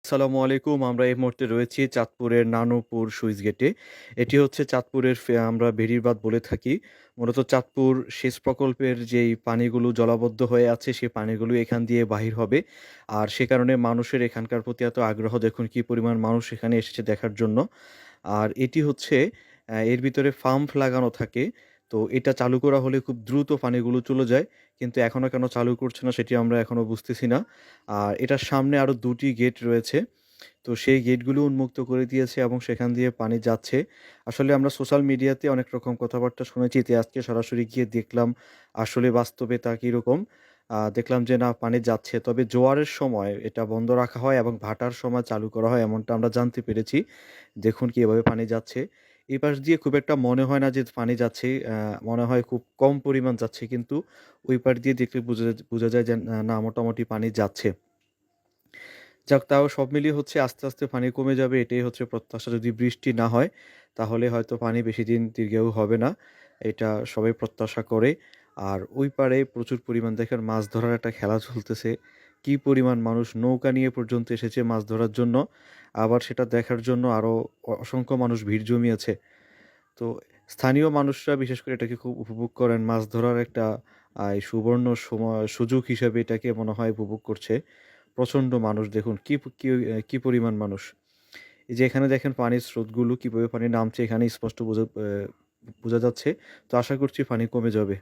আসসালামু আলাইকুম। আমরা এই মুহূর্তে রয়েছি চাঁদপুরের নানুপুর সুইচ গেটে। এটি হচ্ছে চাঁদপুরের আমরা বেড়িবাঁধ বলে থাকি। মূলত চাঁদপুর সেচ প্রকল্পের যেই পানিগুলো জলাবদ্ধ হয়ে আছে, সেই পানিগুলো এখান দিয়ে বাহির হবে। আর সে কারণে মানুষের এখানকার প্রতি এত আগ্রহ, দেখুন কি পরিমাণ মানুষ এখানে এসেছে দেখার জন্য। আর এটি হচ্ছে এর ভিতরে পাম্প লাগানো থাকে। তো এটা চালু করা হলে খুব দ্রুত পানিগুলো চলে যায়। কিন্তু এখনো কেন চালু করছে না সেটি আমরা এখনো বুঝতেছি না। আর এটার সামনে আরো ২ টি গেট রয়েছে। তো সেই গেটগুলো উন্মুক্ত করে দিয়েছে এবং সেখান দিয়ে পানি যাচ্ছে। আসলে আমরা সোশ্যাল মিডিয়াতে অনেক রকম কথাবার্তা শুনেছি। তো আজকে সরাসরি গিয়ে দেখলাম আসলে বাস্তবে তা কিরকম। দেখলাম যে না, পানি যাচ্ছে। তবে জোয়ারের সময় এটা বন্ধ রাখা হয় এবং ভাটার সময় চালু করা হয়, এমনটা আমরা জানতে পেরেছি। দেখুন কি এভাবে পানি যাচ্ছে। এই পাশ দিয়ে খুব একটা মনে হয় না যে পানি যাচ্ছে। মনে হয় খুব কম পরিমাণ যাচ্ছে। কিন্তু ওই পাড় দিয়ে দেখলে বোঝা যায় যে না, মোটামুটি পানি যাচ্ছে। যাক, তাও সব মিলিয়ে হচ্ছে আস্তে, আস্তে পানি কমে যাবে, এটাই হচ্ছে প্রত্যাশা। যদি বৃষ্টি না হয় তাহলে হয়তো পানি বেশিদিন দীর্ঘায়ু হবে না। এটা সবাই প্রত্যাশা করে। আর ওই পাড়ে প্রচুর পরিমাণ দেখেন মাছ ধরার একটা খেলা চলতেছে। কি পরিমাণ মানুষ নৌকা নিয়ে পর্যন্ত এসেছে মাছ ধরার জন্য। আবার সেটা দেখার জন্য আরো অসংখ্য মানুষ ভিড় জমিয়েছে। তো স্থানীয় মানুষরা বিশেষ করে এটাকে খুব উপভোগ করেন। মাছ ধরার একটা এই সুবর্ণ সুযোগ হিসেবে এটাকে মনে হয় উপভোগ করছে। প্রচণ্ড মানুষ, দেখুন কি পরিমাণ মানুষ। এই যে এখানে দেখেন পানির স্রোতগুলো কিভাবে পানি নামছে, এখানে স্পষ্ট বোঝা যাচ্ছে। তো আশা করছি পানি কমে যাবে।